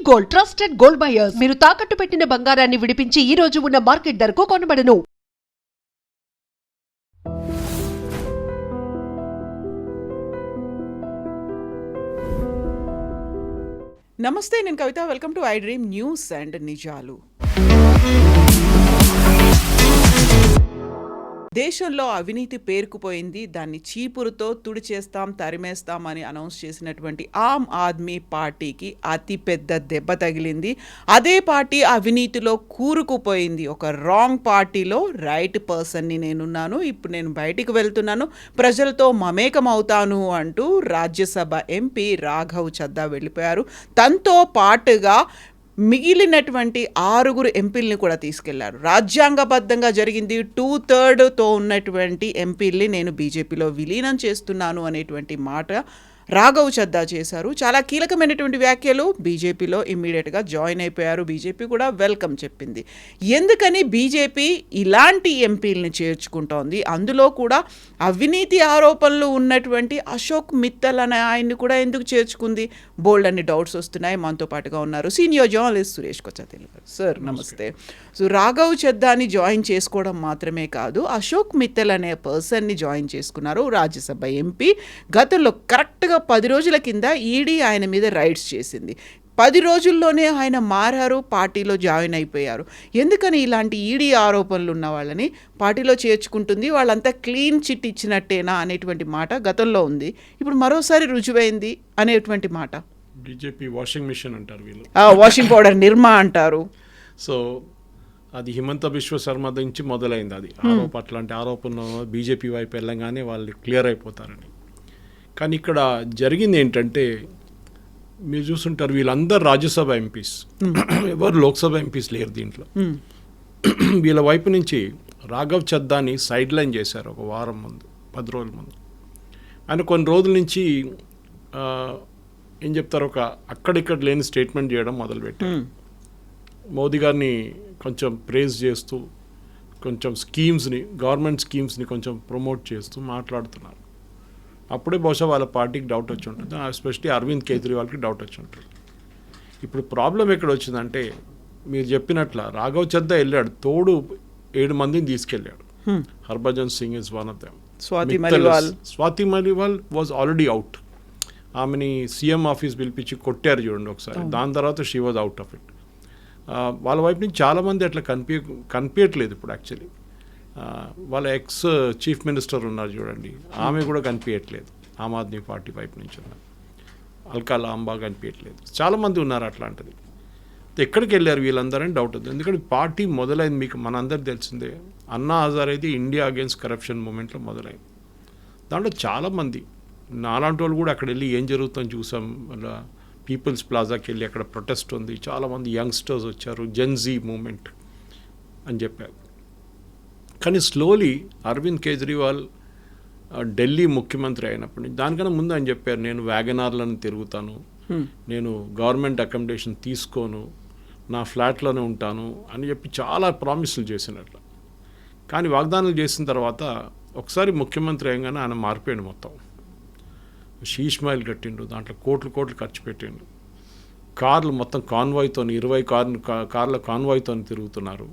Gold, trusted gold buyers. మీరు తాకట్టు పెట్టిన బంగారాన్ని విడిపించి ఈ రోజు ఉన్న మార్కెట్ ధరకు కొనబడను. నమస్తే, నేను Kavitha. Welcome to I dream news and నిజాలు. దేశంలో అవినీతి పేరుకుపోయింది. దాన్ని చీపురుతో తుడిచేస్తాం, తరిమేస్తాం అని అనౌన్స్ చేసినటువంటి ఆమ్ ఆద్మీ పార్టీకి అతి పెద్ద దెబ్బ తగిలింది. అదే పార్టీ అవినీతిలో కూరుకుపోయింది. ఒక రాంగ్ పార్టీలో రైట్ పర్సన్ని నేనున్నాను, ఇప్పుడు నేను బయటికి వెళ్తున్నాను, ప్రజలతో మమేకం అవుతాను అంటూ రాజ్యసభ ఎంపీ రాఘవ్ చద్దా వెళ్ళిపోయారు. తనతో పాటుగా మిగిలినటువంటి 6 ఎంపీల్ని కూడా తీసుకెళ్లారు. రాజ్యాంగబద్ధంగా జరిగింది. 2/3తో ఉన్నటువంటి ఎంపీల్ని నేను బీజేపీలో విలీనం చేస్తున్నాను అనేటువంటి మాట రాఘవ్ చద్దా చేశారు. చాలా కీలకమైనటువంటి వ్యాఖ్యలు. బీజేపీలో ఇమ్మీడియట్గా జాయిన్ అయిపోయారు. బీజేపీ కూడా వెల్కమ్ చెప్పింది. ఎందుకని బీజేపీ ఇలాంటి ఎంపీల్ని చేర్చుకుంటోంది? అందులో కూడా అవినీతి ఆరోపణలు ఉన్నటువంటి అశోక్ మిత్తల్ అనే ఆయన్ని కూడా ఎందుకు చేర్చుకుంది? బోల్డ్ అన్ని డౌట్స్ వస్తున్నాయి. మనతో పాటుగా ఉన్నారు సీనియర్ జర్నలిస్ట్ సురేష్ కొచ్చాతిల్ గారు. సార్ నమస్తే. సో రాఘవ్ చద్దాని జాయిన్ చేసుకోవడం మాత్రమే కాదు, అశోక్ మిత్తల్ అనే పర్సన్ని జాయిన్ చేసుకున్నారు. రాజ్యసభ ఎంపీ. గతంలో కరెక్ట్గా 10 రోజుల కింద ఈడీ ఆయన మీద రైడ్స్ చేసింది. 10 రోజుల్లోనే ఆయన మారారు, పార్టీలో జాయిన్ అయిపోయారు. ఎందుకని ఇలాంటి ఈడీ ఆరోపణలు ఉన్న వాళ్ళని పార్టీలో చేర్చుకుంటుంది? వాళ్ళంతా క్లీన్ చిట్ ఇచ్చినట్టేనా అనేటువంటి మాట గతంలో ఉంది. ఇప్పుడు మరోసారి రుజువైంది అనేటువంటి మాట. బీజేపీ వాషింగ్ మిషన్ అంటారు వీళ్ళు, వాషింగ్ పౌడర్ నిర్మా అంటారు. సో అది హిమంత బిశ్వ శర్మ నుంచి మొదలైంది. అది అట్లాంటి ఆరోపణలు బీజేపీ వైపు వెళ్ళగానే వాళ్ళు క్లియర్ అయిపోతారని. కానీ ఇక్కడ జరిగింది ఏంటంటే, మీరు చూస్తుంటారు వీళ్ళందరూ రాజ్యసభ ఎంపీస్, ఎవరు లోక్సభ ఎంపీస్ లేరు దీంట్లో. వీళ్ళ వైపు నుంచి రాఘవ్ చద్దాని సైడ్ లైన్ చేశారు ఒక వారం ముందు, 10 రోజుల ముందు. ఆయన కొన్ని రోజుల నుంచి ఏం చెప్తారు, ఒక అక్కడిక్కడ లేని స్టేట్మెంట్ చేయడం మొదలుపెట్టారు. మోదీ గారిని కొంచెం ప్రేజ్ చేస్తూ, కొంచెం గవర్నమెంట్ స్కీమ్స్ని కొంచెం ప్రమోట్ చేస్తూ మాట్లాడుతున్నారు. అప్పుడే బహుశా వాళ్ళ పార్టీకి డౌట్ వచ్చి ఉంటుంది, ఎస్పెషలీ అరవింద్ కేజ్రీవాల్కి డౌట్ వచ్చి ఉంటుంది. ఇప్పుడు ప్రాబ్లం ఎక్కడ వచ్చిందంటే, మీరు చెప్పినట్ల రాఘవ్ చద్దా వెళ్ళాడు, తోడు 7 మందిని తీసుకెళ్ళాడు. Harbhajan Singh is one of them. Swathi Maliwal was already out. ఆమెని సీఎం ఆఫీస్ పిలిపించి కొట్టారు చూడండి ఒకసారి. దాని తర్వాత she was out of it. వాళ్ళ వైపు నుంచి చాలామంది అట్లా కనిపించట్లేదు ఇప్పుడు. యాక్చువల్లీ వాళ్ళ ఎక్స్ చీఫ్ మినిస్టర్ ఉన్నారు చూడండి, ఆమె కూడా కనిపించట్లేదు. ఆమ్ ఆద్మీ పార్టీ వైపు నుంచి ఉన్నారు. అల్కా లాంబా కనిపించట్లేదు. చాలామంది ఉన్నారు అట్లాంటిది. ఎక్కడికి వెళ్ళారు వీళ్ళందరని డౌట్ ఉంది. ఎందుకంటే పార్టీ మొదలైంది, మీకు మనందరికి తెలిసిందే, అన్నా హజారేది ఇండియా అగేన్స్ట్ కరప్షన్ మూమెంట్లో మొదలైంది. దాంట్లో చాలామంది నాలాంటి వాళ్ళు కూడా అక్కడ వెళ్ళి ఏం జరుగుతుందని చూసాం. అలా పీపుల్స్ ప్లాజాకి వెళ్ళి అక్కడ ప్రొటెస్ట్ ఉంది, చాలామంది యంగ్స్టర్స్ వచ్చారు, జెన్జీ మూమెంట్ అని చెప్పారు. కానీ స్లోలీ అరవింద్ కేజ్రీవాల్ ఢిల్లీ ముఖ్యమంత్రి అయినప్పటి నుంచి, దానికన్నా ముందు ఆయన చెప్పారు, నేను వ్యాగనార్లను తిరుగుతాను, నేను గవర్నమెంట్ అకామిడేషన్ తీసుకోను, నా ఫ్లాట్లోనే ఉంటాను అని చెప్పి చాలా ప్రామిసులు చేసినట్లు. కానీ వాగ్దానాలు చేసిన తర్వాత ఒకసారి ముఖ్యమంత్రి అయ్యగానే ఆయన మారిపోయాడు మొత్తం. షీష్ మైల్ కట్టిండు, దాంట్లో కోట్లు ఖర్చు పెట్టిండు. కార్లు మొత్తం కాన్వాయ్తో, 20 కార్ల కాన్వాయ్తో తిరుగుతున్నారు.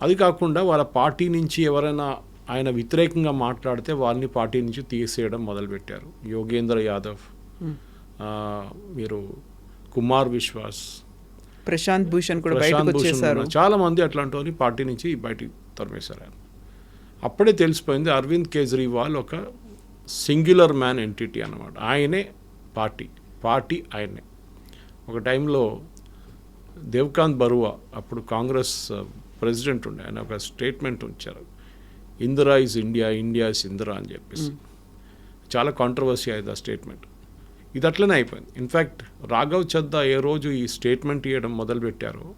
అది కాకుండా వాళ్ళ పార్టీ నుంచి ఎవరైనా ఆయన వ్యతిరేకంగా మాట్లాడితే వాళ్ళని పార్టీ నుంచి తీసేయడం మొదలుపెట్టారు. యోగేంద్ర యాదవ్, మీరు కుమార్ విశ్వాస్, ప్రశాంత్ భూషణ్ కూడా బయటకు వచ్చేసారు. చాలామంది అట్లాంటి వాళ్ళని పార్టీ నుంచి బయటికి తరిమేశారు ఆయన. అప్పుడే తెలిసిపోయింది అరవింద్ కేజ్రీవాల్ ఒక సింగ్యులర్ మ్యాన్ ఎంటిటీ అన్నమాట. ఆయనే పార్టీ ఆయనే. ఒక టైంలో దేవ్కాంత్ బరువా, అప్పుడు కాంగ్రెస్ ప్రెసిడెంట్ ఉండే, ఆయన ఒక స్టేట్మెంట్ ఉంచారు, Indira is India, India is Indira అని చెప్పేసి. చాలా కాంట్రవర్సీ అయింది ఆ స్టేట్మెంట్. ఇది అట్లనే అయిపోయింది. ఇన్ఫ్యాక్ట్ రాఘవ్ చద్దా ఏ రోజు ఈ స్టేట్మెంట్ ఇవ్వడం మొదలుపెట్టారో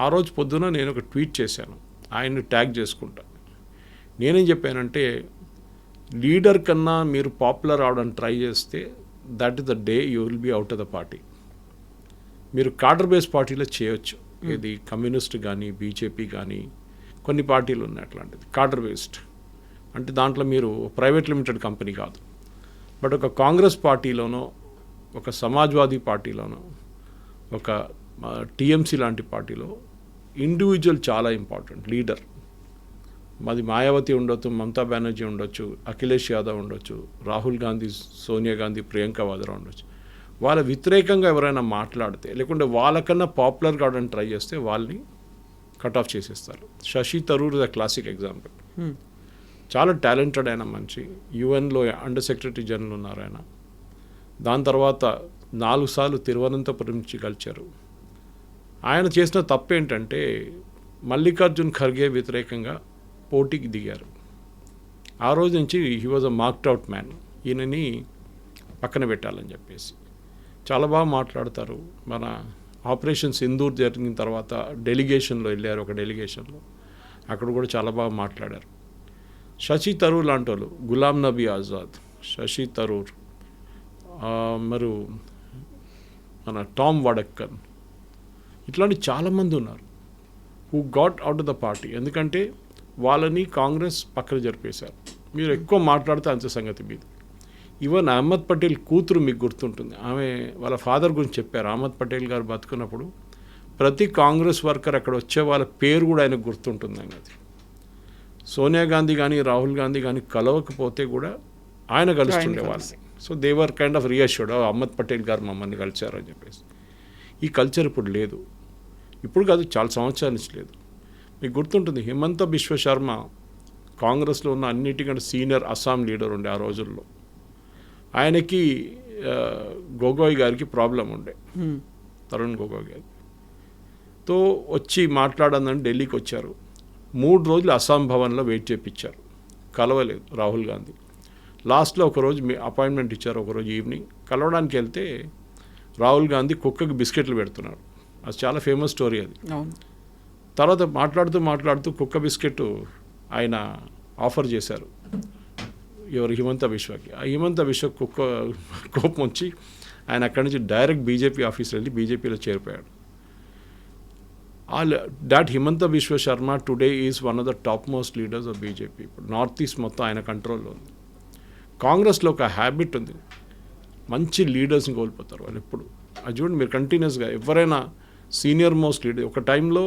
ఆ రోజు పొద్దున నేను ఒక ట్వీట్ చేశాను, ఆయన్ని ట్యాగ్ చేసుకుంటా. నేనేం చెప్పానంటే, లీడర్ కన్నా మీరు పాపులర్ అవడానికి ట్రై చేస్తే that is the day you will be out of the party. మీరు కాడర్ బేస్ పార్టీలో చేయొచ్చు, ఇది కమ్యూనిస్ట్ కానీ బీజేపీ కానీ కొన్ని పార్టీలు ఉన్నాయి అట్లాంటిది. కాడర్ బేస్డ్ అంటే దాంట్లో మీరు ప్రైవేట్ లిమిటెడ్ కంపెనీ కాదు, బట్ ఒక కాంగ్రెస్ పార్టీలోనో, ఒక సమాజ్వాదీ పార్టీలోనో, ఒక టీఎంసీ లాంటి పార్టీలో ఇండివిజువల్ చాలా ఇంపార్టెంట్. లీడర్ మాది మాయావతి ఉండొచ్చు, మమతా బెనర్జీ ఉండొచ్చు, అఖిలేష్ యాదవ్ ఉండొచ్చు, రాహుల్ గాంధీ, సోనియా గాంధీ, ప్రియాంక వాద్రా ఉండొచ్చు. వాళ్ళ వ్యతిరేకంగా ఎవరైనా మాట్లాడితే లేకుంటే వాళ్ళకన్నా పాపులర్ కావడానికి ట్రై చేస్తే వాళ్ళని కట్ ఆఫ్ చేసేస్తారు. Shashi Tharoor is a classic example. చాలా టాలెంటెడ్ అయిన మనిషి, యుఎన్లో అండర్ సెక్రటరీ జనరల్ ఉన్నారు ఆయన. దాని తర్వాత 4 సార్లు తిరువనంతపురం నుంచి గెలిచారు. ఆయన చేసిన తప్పు ఏంటంటే మల్లికార్జున్ ఖర్గే వ్యతిరేకంగా పోటీకి దిగారు. ఆ రోజు నుంచి he was a marked out man. ఈయనని పక్కన పెట్టాలని చెప్పేసి చాలా బాగా మాట్లాడతారు. మన ఆపరేషన్ సింధూర్ జరిగిన తర్వాత డెలిగేషన్లో వెళ్ళారు, ఒక డెలిగేషన్లో అక్కడ కూడా చాలా బాగా మాట్లాడారు. శశి తరూర్ లాంటి వాళ్ళు, గులాం నబీ ఆజాద్, శశి తరూర్, మరి మన టామ్ వడక్కన్, ఇట్లాంటి చాలామంది ఉన్నారు who got out of the party. ఎందుకంటే వాళ్ళని కాంగ్రెస్ పక్కన జరిపేశారు. మీరు ఎక్కువ మాట్లాడితే అంతే సంగతి మీది. ఈవెన్ అహ్మద్ పటేల్ కూతురు మీకు గుర్తుంటుంది, ఆమె వాళ్ళ ఫాదర్ గురించి చెప్పారు. అహ్మద్ పటేల్ గారు బతుకున్నప్పుడు ప్రతి కాంగ్రెస్ వర్కర్ అక్కడ వచ్చే వాళ్ళ పేరు కూడా ఆయనకు గుర్తుంటుంది అన్నది. సోనియా గాంధీ కానీ రాహుల్ గాంధీ కానీ కలవకపోతే కూడా ఆయన కలుస్తుండే వాళ్ళని. So they were kind of reassured, Ahmed Patel గారు మమ్మల్ని కలిశారు అని చెప్పేసి. ఈ కల్చర్ ఇప్పుడు లేదు, ఇప్పుడు కాదు చాలా సంవత్సరాల నుంచి లేదు. మీకు గుర్తుంటుంది హిమంత బిశ్వ శర్మ కాంగ్రెస్లో ఉన్న అన్నిటికంటే సీనియర్ అస్సాం లీడర్ ఉండే ఆ రోజుల్లో. ఆయనకి గొగోయ్ గారికి ప్రాబ్లం ఉండే, తరుణ్ గొగోయ్ గారితో వచ్చి మాట్లాడాలని ఢిల్లీకి వచ్చారు. 3 రోజులు అస్సాం భవన్లో వెయిట్ చేయించారు, కలవలేదు రాహుల్ గాంధీ. లాస్ట్లో ఒకరోజు అపాయింట్మెంట్ ఇచ్చారు, ఒకరోజు ఈవినింగ్ కలవడానికి వెళ్తే రాహుల్ గాంధీ కుక్కకి బిస్కెట్లు పెడుతున్నాడు. అది చాలా ఫేమస్ స్టోరీ అది. తర్వాత మాట్లాడుతూ కుక్క బిస్కెట్ ఆయన ఆఫర్ చేశారు ఎవరు, హిమంత బిశ్వకి. ఆ హిమంత బిశ్వ కుక్క కోపం వచ్చి ఆయన అక్కడి నుంచి డైరెక్ట్ బీజేపీ ఆఫీస్లో వెళ్ళి బీజేపీలో చేరిపోయాడు. That Himanta Biswa Sarma today is one of the top most leaders of BJP. ఇప్పుడు నార్త్ ఈస్ట్ మొత్తం ఆయన కంట్రోల్లో ఉంది. కాంగ్రెస్లో ఒక హ్యాబిట్ ఉంది, మంచి లీడర్స్ని కోల్పోతారు వాళ్ళు ఎప్పుడు. అది చూడండి మీరు కంటిన్యూస్గా ఎవరైనా సీనియర్ మోస్ట్ లీడర్ ఒక టైంలో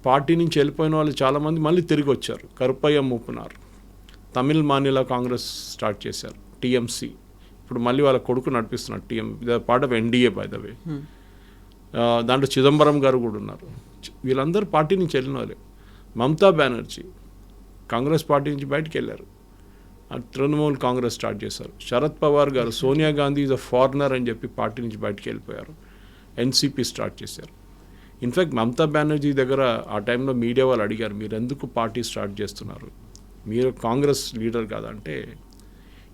పార్టీ నుంచి వెళ్ళిపోయిన వాళ్ళు చాలామంది మళ్ళీ తిరిగి వచ్చారు. కరుపయ్య మూపునార్ తమిళ్ మానిల కాంగ్రెస్ స్టార్ట్ చేశారు, టీఎంసీ. ఇప్పుడు మళ్ళీ వాళ్ళ కొడుకు నడిపిస్తున్నారు part of NDA by the way. దాంట్లో చిదంబరం గారు కూడా ఉన్నారు. వీళ్ళందరూ పార్టీ నుంచి వెళ్ళిన వాళ్ళే. మమతా బెనర్జీ కాంగ్రెస్ పార్టీ నుంచి బయటికి వెళ్ళారు, తృణమూల్ కాంగ్రెస్ స్టార్ట్ చేశారు. శరద్ పవార్ గారు Sonia Gandhi is a foreigner అని చెప్పి పార్టీ నుంచి బయటికి వెళ్ళిపోయారు, ఎన్సీపీ స్టార్ట్ చేశారు. ఇన్ఫ్యాక్ట్ మమతా బెనర్జీ దగ్గర ఆ టైంలో మీడియా వాళ్ళు అడిగారు, మీరు ఎందుకు పార్టీ స్టార్ట్ చేస్తున్నారు, మీరు కాంగ్రెస్ లీడర్ కాదంటే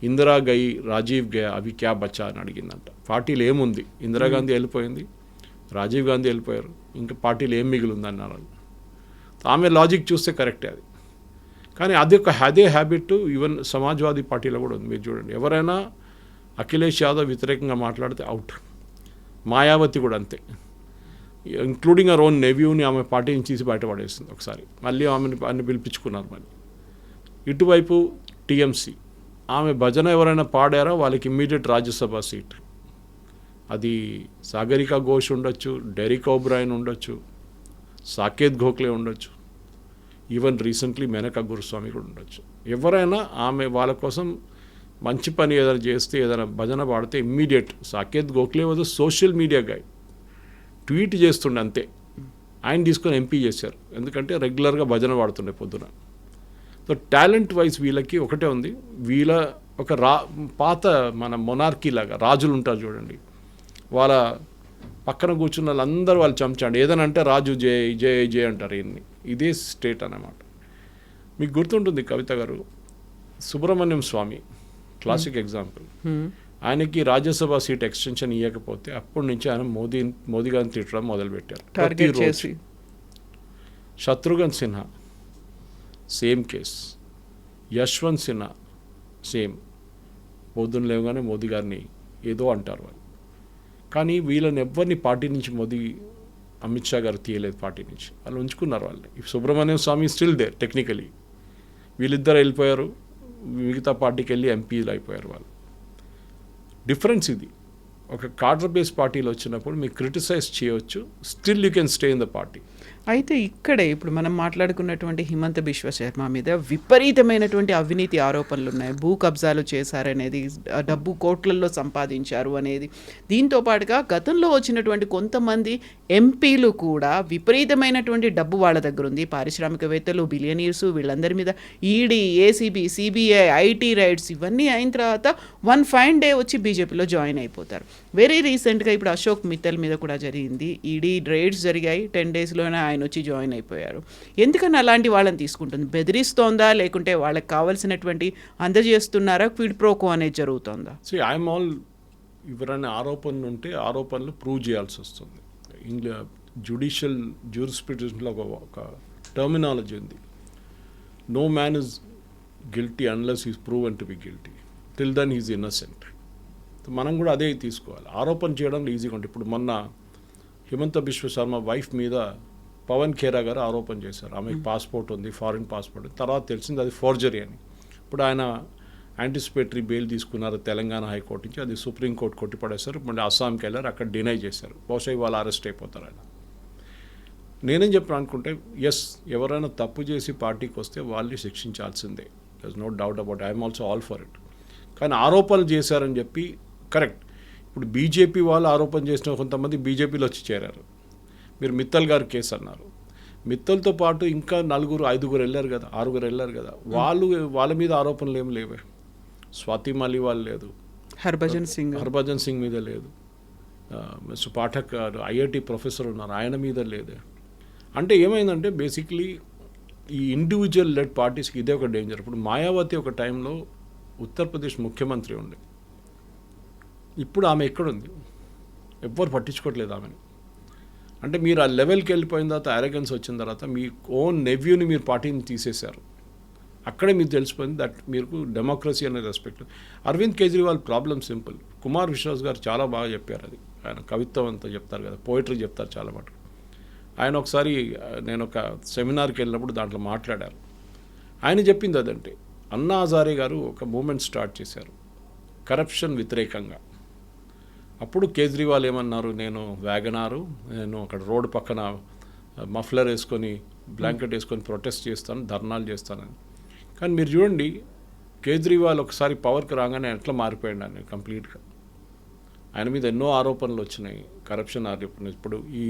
ఇందిరా గై, రాజీవ్ గయా, అవి క్యా బచ్చా అని అడిగిందంట. పార్టీలు ఏముంది, ఇందిరాగాంధీ వెళ్ళిపోయింది, రాజీవ్ గాంధీ వెళ్ళిపోయారు, ఇంకా పార్టీలు ఏం మిగిలింది అన్నారు. ఆమె లాజిక్ చూస్తే కరెక్టే అది. కానీ అదే హ్యాబిట్ ఈవెన్ సమాజ్వాదీ పార్టీలో కూడా ఉంది. మీరు చూడండి, ఎవరైనా అఖిలేష్ యాదవ్ వ్యతిరేకంగా మాట్లాడితే అవుట్. మాయావతి కూడా అంతే, ఇంక్లూడింగ్ అవర్ ఓన్ నెవ్యూని ఆమె పార్టీ నుంచి తీసి బయటపడేస్తుంది ఒకసారి. మళ్ళీ ఆమెను పిలిపించుకున్నారు. మళ్ళీ ఇటువైపు టీఎంసీ, ఆమె భజన ఎవరైనా పాడారో వాళ్ళకి ఇమ్మీడియట్ రాజ్యసభ సీట్. అది సాగరికా ఘోష్ ఉండొచ్చు, డెరిక్ ఓబ్రాయన్ ఉండొచ్చు, సాకేత్ గోఖలే ఉండొచ్చు, ఈవెన్ రీసెంట్లీ మేనకా గురుస్వామి కూడా ఉండొచ్చు. ఎవరైనా ఆమె వాళ్ళ కోసం మంచి పని ఏదైనా చేస్తే, ఏదైనా భజన పాడితే immediate. Saket Gokhale was social media guy, tweet చేస్తుండే అంతే. ఆయన తీసుకొని ఎంపీ చేశారు, ఎందుకంటే రెగ్యులర్గా భజన పాడుతుండే పొద్దున. సో టాలెంట్ వైజ్ వీళ్ళకి ఒకటే ఉంది. వీళ్ళ ఒక పాత మన మొనార్కీ లాగా రాజులు ఉంటారు చూడండి, వాళ్ళ పక్కన కూర్చున్న వాళ్ళందరూ వాళ్ళు చంచాడు. ఏదైనా అంటే రాజు జై జై జై అంటారు. ఇదే స్టేట్ అన్నమాట. మీకు గుర్తుంటుంది కవిత గారు, సుబ్రహ్మణ్యం స్వామి క్లాసిక్ ఎగ్జాంపుల్. ఆయనకి రాజ్యసభ సీట్ ఎక్స్టెన్షన్ ఇవ్వకపోతే అప్పటి నుంచి ఆయన మోదీ గారిని తిట్టడం మొదలుపెట్టారు, టార్గెట్ చేసి. Shatrughna Sinha same case, Yashwant Sinha same. పొద్దున్న లేవగానే మోదీ గారిని ఏదో అంటారు వాళ్ళు. కానీ వీళ్ళని ఎవరిని పార్టీ నుంచి అమిత్ షా గారు తీయలేదు పార్టీ నుంచి, వాళ్ళు ఉంచుకున్నారు వాళ్ళని. సుబ్రహ్మణ్యం స్వామి స్టిల్ దేర్ టెక్నికలీ. వీళ్ళిద్దరు వెళ్ళిపోయారు, మిగతా పార్టీకి వెళ్ళి ఎంపీలు అయిపోయారు వాళ్ళు. డిఫరెన్స్ ఇది. ఒక కార్డర్ బేస్ పార్టీలో వచ్చినప్పుడు మీకు క్రిటిసైజ్ చేయవచ్చు, still you can stay in the party. అయితే ఇక్కడే ఇప్పుడు మనం మాట్లాడుకున్నటువంటి హిమంత బిశ్వ శర్మ మీద విపరీతమైనటువంటి అవినీతి ఆరోపణలు ఉన్నాయి. భూ కబ్జాలు చేశారనేది, డబ్బు కోట్లల్లో సంపాదించారు అనేది. దీంతో పాటుగా గతంలో వచ్చినటువంటి కొంతమంది ఎంపీలు కూడా విపరీతమైనటువంటి డబ్బు వాళ్ళ దగ్గర ఉంది. పారిశ్రామికవేత్తలు, బిలియనీర్స్, వీళ్ళందరి మీద ED, ACB, CBI, IT rides ఇవన్నీ అయిన తర్వాత వన్ ఫైన్ డే వచ్చి బీజేపీలో జాయిన్ అయిపోతారు. వెరీ రీసెంట్గా ఇప్పుడు అశోక్ మిత్తల్ మీద కూడా జరిగింది. ఈడీ రైడ్స్ జరిగాయి, 10 డేస్లోనే ఆయన వచ్చి జాయిన్ అయిపోయారు. ఎందుకని అలాంటి వాళ్ళని తీసుకుంటుంది? బెదిరిస్తోందా, లేకుంటే వాళ్ళకి కావాల్సినటువంటి అందజేస్తున్నారా, క్విడ్ ప్రోకో అనేది జరుగుతుందా? సో ఐఎమ్ ఆల్, ఎవరైనా ఆరోపణలు ఉంటే ఆరోపణలు ప్రూవ్ చేయాల్సి వస్తుంది. జ్యుడిషియల్ జ్యూరిస్ప్రుడెన్స్లో ఒక టర్మినాలజీ ఉంది, no man is guilty unless is proven to be guilty, till then is innocent. మనం కూడా అదే తీసుకోవాలి. ఆరోపణ చేయడంలో ఈజీగా ఉంటుంది. ఇప్పుడు మొన్న హిమంత బిశ్వ శర్మ వైఫ్ మీద పవన్ ఖేరా గారు ఆరోపణ చేశారు, ఆమెకు పాస్పోర్ట్ ఉంది, ఫారిన్ పాస్పోర్ట్. తర్వాత తెలిసింది అది ఫోర్జరీ అని. ఇప్పుడు ఆయన యాంటిసిపేటరీ బెయిల్ తీసుకున్నారు తెలంగాణ హైకోర్టు నుంచి, అది సుప్రీంకోర్టు కొట్టిపడేశారు. మళ్ళీ అస్సాంకి వెళ్ళారు, అక్కడ డినై చేశారు. బహుశా ఇవాళ అరెస్ట్ అయిపోతారు ఆయన. నేనేం చెప్పాను అనుకుంటే, ఎస్, ఎవరైనా తప్పు చేసి పార్టీకి వస్తే వాళ్ళని శిక్షించాల్సిందే, there is no doubt about, I'm also all for it. కానీ ఆరోపణలు చేశారని చెప్పి కరెక్ట్. ఇప్పుడు బీజేపీ వాళ్ళు ఆరోపణ చేసిన కొంతమంది బీజేపీలో వచ్చి చేరారు. మీరు మిత్తల్ గారు కేసు అన్నారు, మిత్తల్తో పాటు ఇంకా 4-5 వెళ్ళారు కదా, 6 వెళ్ళారు కదా, వాళ్ళ మీద ఆరోపణలు ఏమి లేవే. స్వాతి మాలివాల్ లేదు, హర్భజన్ సింగ్ మీద లేదు, మిస్టర్ పాఠక్ గారు ఐఐటి ప్రొఫెసర్ ఉన్నారు, ఆయన మీద లేదే. అంటే ఏమైందంటే బేసిక్లీ ఈ ఇండివిజువల్ లెడ్ పార్టీస్కి ఇదే ఒక డేంజర్. ఇప్పుడు మాయావతి ఒక టైంలో ఉత్తరప్రదేశ్ ముఖ్యమంత్రి ఉండే, ఇప్పుడు ఆమె ఎక్కడుంది? ఎవ్వరు పట్టించుకోవట్లేదు ఆమెను. అంటే మీరు ఆ లెవెల్కి వెళ్ళిపోయిన తర్వాత, అరెగెన్స్ వచ్చిన తర్వాత మీ ఓన్ నెవ్యూని మీరు పార్టీని తీసేశారు. అక్కడే మీకు తెలిసిపోయింది దట్ మీకు డెమోక్రసీ అనే respect. Arvind Kejriwal problem simple. Kumar Vishwas గారు చాలా బాగా చెప్పారు అది. ఆయన కవిత్వం అంతా చెప్తారు కదా, పోయిటరీ చెప్తారు చాలా మటుకు. ఆయన ఒకసారి నేను ఒక సెమినార్కి వెళ్ళినప్పుడు దాంట్లో మాట్లాడారు. ఆయన చెప్పింది అదంటే, అన్నా హజారే గారు ఒక మూమెంట్ స్టార్ట్ చేశారు కరప్షన్ వ్యతిరేకంగా. అప్పుడు కేజ్రీవాల్ ఏమన్నారు, నేను వ్యాగనారు, నేను అక్కడ రోడ్డు పక్కన మఫ్లర్ వేసుకొని బ్లాంకెట్ వేసుకొని ప్రొటెస్ట్ చేస్తాను, ధర్నాలు చేస్తానని. కానీ మీరు చూడండి, కేజ్రీవాల్ ఒకసారి పవర్కి రాగానే ఎట్లా మారిపోయాడు ఆయన కంప్లీట్గా. ఆయన మీద ఎన్నో ఆరోపణలు వచ్చినాయి, కరప్షన్ ఆరోపణలు. ఇప్పుడు ఈ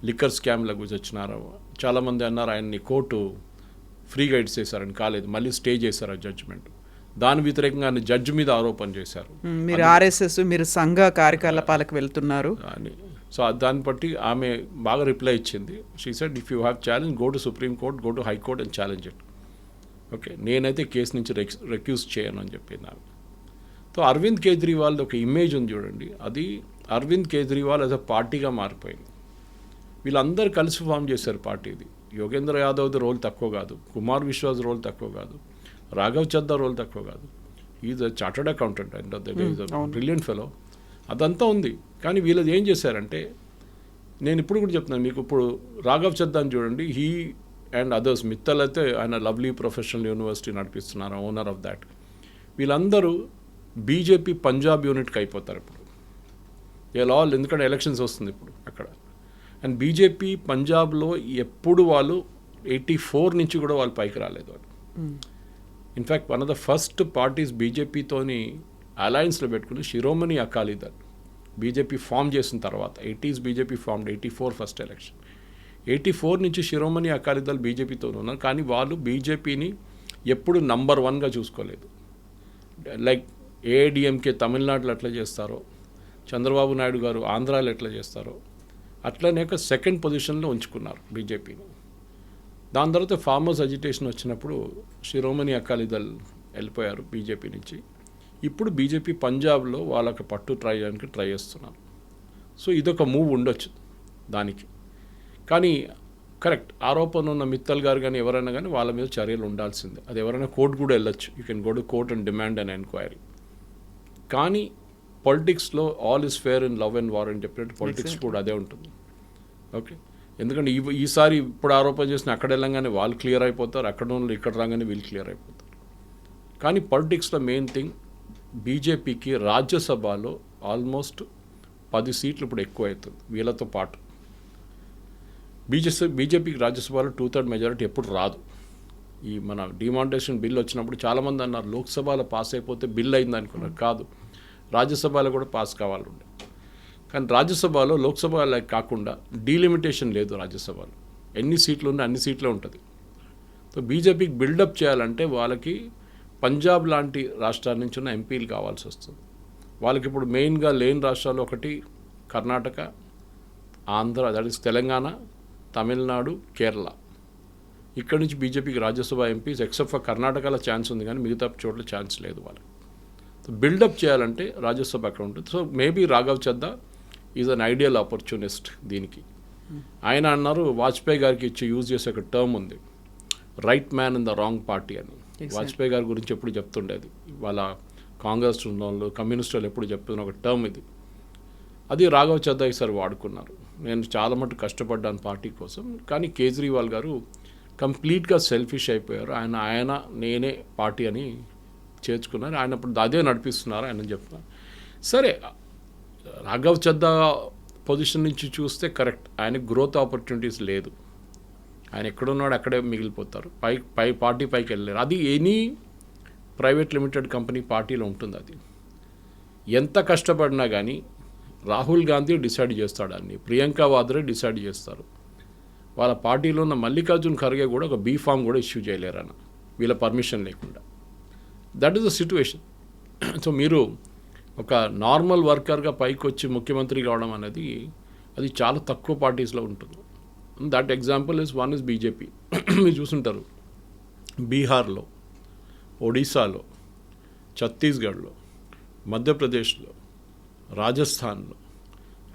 లిక్కర్ స్కామ్ల గురించి వచ్చినారు. చాలామంది అన్నారు ఆయన్ని కోర్టు ఫ్రీగా ఇచ్చేసారని, కాలేదు, మళ్ళీ స్టే చేశారు ఆ జడ్జిమెంట్. దాని వ్యతిరేకంగా ఆయన జడ్జి మీద ఆరోపణ చేశారు, మీరు ఆర్ఎస్ఎస్, మీరు సంఘ కార్యకలాపాలకు వెళ్తున్నారు అని. సో దాన్ని బట్టి ఆమె బాగా రిప్లై ఇచ్చింది. She said, if you have challenge, go to supreme court, go to high court and challenge it. Okay, నేనైతే కేసు నుంచి రెక్యూజ్ చేయను అని చెప్పింది ఆమె. సో అరవింద్ కేజ్రీవాల్ది ఒక ఇమేజ్ ఉంది చూడండి, అది అరవింద్ కేజ్రీవాల్ యాజ్ అ పార్టీగా మారిపోయింది. వీళ్ళందరూ కలిసి ఫామ్ చేశారు పార్టీది. యోగేంద్ర యాదవ్ది రోల్ తక్కువ కాదు, కుమార్ విశ్వాస్ రోల్ తక్కువ కాదు, రాఘవ్ చద్దా రోల్ తక్కువ కాదు. Is a chartered accountant and is a brilliant fellow. అదంతా ఉంది. కానీ వీళ్ళది ఏం చేశారంటే, నేను ఇప్పుడు కూడా చెప్తున్నాను మీకు, ఇప్పుడు రాఘవ్ చద్దాని చూడండి, హీ అండ్ అదర్స్, మిత్తల్ అయితే ఆయన లవ్లీ ప్రొఫెషనల్ యూనివర్సిటీ నడిపిస్తున్నారు, ఓనర్ ఆఫ్ దాట్. వీళ్ళందరూ బీజేపీ పంజాబ్ యూనిట్కి అయిపోతారు ఇప్పుడు. ఆల్, ఎందుకంటే ఎలక్షన్స్ వస్తుంది ఇప్పుడు అక్కడ. అండ్ బీజేపీ పంజాబ్లో ఎప్పుడు వాళ్ళు 84 నుంచి కూడా వాళ్ళు పైకి రాలేదు వాళ్ళు. In fact one of the first parties బీజేపీతోని అలయన్స్లో పెట్టుకుని శిరోమణి అకాలీదళ్, బీజేపీ ఫామ్ చేసిన తర్వాత 80s BJP formed, 84 first election. 84 నుంచి శిరోమణి అకాలీదళ్ బీజేపీతో ఉన్నారు. కానీ వాళ్ళు బీజేపీని ఎప్పుడు నంబర్ 1గా చూసుకోలేదు. లైక్ ఏఐడిఎంకే తమిళనాడులో ఎట్లా చేస్తారో, చంద్రబాబు నాయుడు గారు ఆంధ్రాలో ఎట్లా చేస్తారో, అట్లనే ఒక సెకండ్ పొజిషన్లో ఉంచుకున్నారు బీజేపీని. దాని తర్వాత ఫార్మర్స్ అజిటేషన్ వచ్చినప్పుడు శిరోమణి అకాలీదళ్ వెళ్ళిపోయారు బీజేపీ నుంచి. ఇప్పుడు బీజేపీ పంజాబ్లో వాళ్ళకి పట్టు చేయడానికి ట్రై చేస్తున్నారు. సో ఇదొక మూవ్ ఉండొచ్చు దానికి. కానీ కరెక్ట్, ఆరోపణ ఉన్న మిత్తల్ గారు కానీ ఎవరైనా కానీ వాళ్ళ మీద చర్యలు ఉండాల్సిందే. అది ఎవరైనా కోర్టు కూడా వెళ్ళొచ్చు, you can go to court and demand and enquiry. కానీ పొలిటిక్స్లో all is fair in love and war అని చెప్పినట్టు పొలిటిక్స్ కూడా అదే ఉంటుంది. ఓకే, ఎందుకంటే ఈసారి ఇప్పుడు ఆరోపణ చేసిన అక్కడ వెళ్ళంగానే వాళ్ళు క్లియర్ అయిపోతారు, అక్కడ వాళ్ళు ఇక్కడ రాగానే వీళ్ళు క్లియర్ అయిపోతారు. కానీ పొలిటిక్స్లో మెయిన్ థింగ్, బీజేపీకి రాజ్యసభలో ఆల్మోస్ట్ 10 సీట్లు ఇప్పుడు ఎక్కువ అవుతుంది వీళ్ళతో పాటు. బీజేపీకి రాజ్యసభలో 2/3 మెజారిటీ ఎప్పుడు రాదు. ఈ మన డిమానిటైజేషన్ బిల్ వచ్చినప్పుడు చాలామంది అన్నారు లోక్సభలో పాస్ అయిపోతే బిల్ అయింది అనుకున్నారు. కాదు, రాజ్యసభలో కూడా పాస్ కావాలండి. కానీ రాజ్యసభలో లోక్సభలో కాకుండా డీలిమిటేషన్ లేదు. రాజ్యసభలో ఎన్ని సీట్లు ఉన్నా అన్ని సీట్లే ఉంటుంది. సో బీజేపీకి బిల్డప్ చేయాలంటే వాళ్ళకి పంజాబ్ లాంటి రాష్ట్రాల నుంచి ఉన్న ఎంపీలు కావాల్సి వస్తుంది. వాళ్ళకి ఇప్పుడు మెయిన్గా లేని రాష్ట్రాలు ఒకటి కర్ణాటక, ఆంధ్ర, దట్ ఈస్ తెలంగాణ, తమిళనాడు, కేరళ. ఇక్కడ నుంచి బీజేపీకి రాజ్యసభ ఎంపీస్ ఎక్సెప్ట్ ఫర్ కర్ణాటకలో ఛాన్స్ ఉంది కానీ మిగతా చోట్ల ఛాన్స్ లేదు వాళ్ళకి. సో బిల్డప్ చేయాలంటే రాజ్యసభ అక్కడ ఉంటుంది. So maybe Raghav Chadha is an ideal opportunist దీనికి. ఆయన అన్నారు వాజ్పేయి గారికి ఇచ్చి యూజ్ చేసే ఒక టర్మ్ ఉంది, right man in the wrong party అని. వాజ్పేయి గారి గురించి ఎప్పుడు చెప్తుండేది. వాళ్ళ కాంగ్రెస్ ఉన్న వాళ్ళు, కమ్యూనిస్ట్ వాళ్ళు ఎప్పుడు చెప్తున్న ఒక టర్మ్ ఇది. అది రాఘవ్ చద్దా ఈసారి వాడుకున్నారు. నేను చాలా మటుకు కష్టపడ్డాను పార్టీ కోసం, కానీ కేజ్రీవాల్ గారు కంప్లీట్గా సెల్ఫిష్ అయిపోయారు. ఆయన నేనే పార్టీ అని చేర్చుకున్నారు. ఆయన ఇప్పుడు అదే నడిపిస్తున్నారు ఆయన చెప్తున్నారు. సరే, రాఘవ్ చద్దా పొజిషన్ నుంచి చూస్తే కరెక్ట్, ఆయనకి గ్రోత్ ఆపర్చునిటీస్ లేదు. ఆయన ఎక్కడున్నాడు అక్కడే మిగిలిపోతారు, పార్టీ పైకి వెళ్ళలేరు. అది ఎనీ ప్రైవేట్ లిమిటెడ్ కంపెనీ పార్టీలో ఉంటుంది. అది ఎంత కష్టపడినా కానీ రాహుల్ గాంధీ డిసైడ్ చేస్తాడు అన్ని, ప్రియాంక వాద్రే డిసైడ్ చేస్తారు. వాళ్ళ పార్టీలో ఉన్న మల్లికార్జున్ ఖర్గే కూడా ఒక బీ-ఫామ్ కూడా ఇష్యూ చేయలేరు అన్న, వీళ్ళ పర్మిషన్ లేకుండా. That is the situation. So మీరు ఒక నార్మల్ వర్కర్గా పైకి వచ్చి ముఖ్యమంత్రి కావడం అనేది అది చాలా తక్కువ పార్టీస్లో ఉంటుంది. That example one is BJP. మీరు చూసుంటారు బీహార్లో, ఒడిశాలో, ఛత్తీస్గఢ్లో, మధ్యప్రదేశ్లో, రాజస్థాన్లో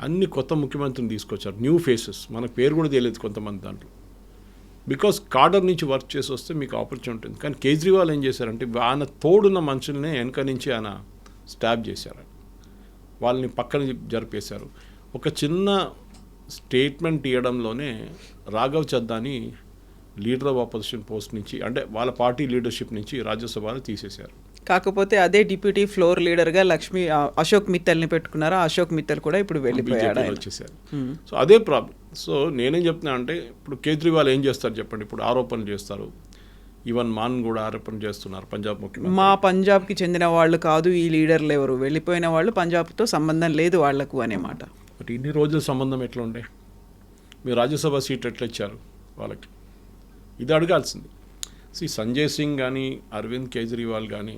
అన్ని కొత్త ముఖ్యమంత్రిని తీసుకొచ్చారు. న్యూ ఫేసెస్, మనకు పేరు కూడా తెలియదు కొంతమంది దాంట్లో. బికాస్ కాడర్ నుంచి వర్క్ చేసి వస్తే మీకు ఆపర్చునిటీ ఉంటుంది. కానీ కేజ్రీవాల్ ఏం చేశారంటే ఆయన తోడున్న మనుషులనే వెనక నుంచి ఆయన స్టాబ్ చేశారు, వాళ్ళని పక్కన జరిపేశారు. ఒక చిన్న స్టేట్మెంట్ ఇవ్వడంలోనే రాఘవ్ చద్దాని లీడర్ ఆఫ్ ఆపోజిషన్ పోస్ట్ నుంచి, అంటే వాళ్ళ పార్టీ లీడర్షిప్ నుంచి రాజ్యసభలో తీసేశారు. కాకపోతే అదే డిప్యూటీ ఫ్లోర్ లీడర్గా అశోక్ మిత్తల్ని పెట్టుకున్నారు. అశోక్ మిత్తల్ కూడా ఇప్పుడు వెళ్ళిపోయాడు, వచ్చేసారు. సో అదే ప్రాబ్లం. సో నేనేం చెప్తున్నా అంటే ఇప్పుడు కేజ్రీవాల్ ఏం చేస్తారు చెప్పండి. ఇప్పుడు ఆరోపణలు చేస్తారు, ఈవెన్ మాన్ కూడా ఆరోపణ చేస్తున్నారు పంజాబ్ ముఖ్యమంత్రి. మా పంజాబ్కి చెందిన వాళ్ళు కాదు ఈ లీడర్లు, ఎవరు వెళ్ళిపోయిన వాళ్ళు, పంజాబ్తో సంబంధం లేదు వాళ్లకు అనే మాట. బట్ ఇన్ని రోజుల సంబంధం ఎట్లా ఉండే? మీరు రాజ్యసభ సీట్ ఎట్లా ఇచ్చారు వాళ్ళకి? ఇది అడగాల్సింది. సంజయ్ సింగ్ కానీ, అరవింద్ కేజ్రీవాల్ కానీ,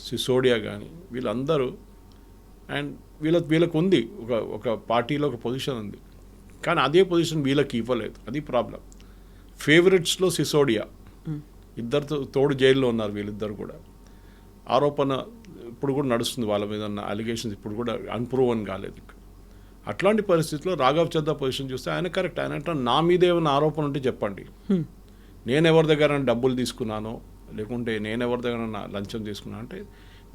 సిసోడియా కానీ, వీళ్ళందరూ అండ్ వీళ్ళకు ఉంది ఒక పార్టీలో ఒక పొజిషన్ ఉంది, కానీ అదే పొజిషన్ వీళ్ళకి ఇవ్వలేదు. అది ప్రాబ్లం. ఫేవరెట్స్లో సిసోడియా, ఇద్దరితో తోడు జైల్లో ఉన్నారు వీళ్ళిద్దరు కూడా. ఆరోపణ ఇప్పుడు కూడా నడుస్తుంది వాళ్ళ మీద ఉన్న అలిగేషన్స్, ఇప్పుడు కూడా అన్ప్రూవన్ కాలేదు. అట్లాంటి పరిస్థితుల్లో రాఘవ్ చద్దా పొజిషన్ చూస్తే ఆయన కరెక్ట్. ఆయన అంటే నా మీద ఏమైనా ఆరోపణ ఉంటే చెప్పండి, నేను ఎవరి దగ్గర డబ్బులు తీసుకున్నానో లేకుంటే నేను ఎవరి దగ్గర లంచం తీసుకున్నాను అంటే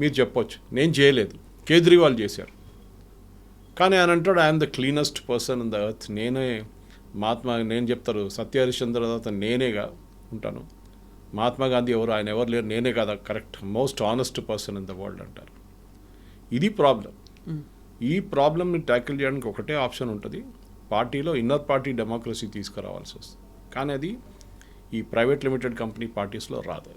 మీరు చెప్పొచ్చు, నేను చేయలేదు, కేజ్రీవాల్ చేశారు. కానీ ఆయన అంటాడు I'm the cleanest person in the earth, నేను చెప్తారు సత్య హరిశ్చంద్ర తర్వాత నేనేగా ఉంటాను, మహాత్మా గాంధీ ఎవరు, ఆయన ఎవరు లేరు, నేనే కదా correct most honest person in the world అంటారు. ఇది ప్రాబ్లం. ఈ ప్రాబ్లమ్ని ట్యాకిల్ చేయడానికి ఒకటే ఆప్షన్ ఉంటుంది, పార్టీలో ఇన్నర్ పార్టీ డెమోక్రసీ తీసుకురావాల్సి వస్తుంది. కానీ అది ఈ ప్రైవేట్ లిమిటెడ్ కంపెనీ పార్టీస్లో రాదు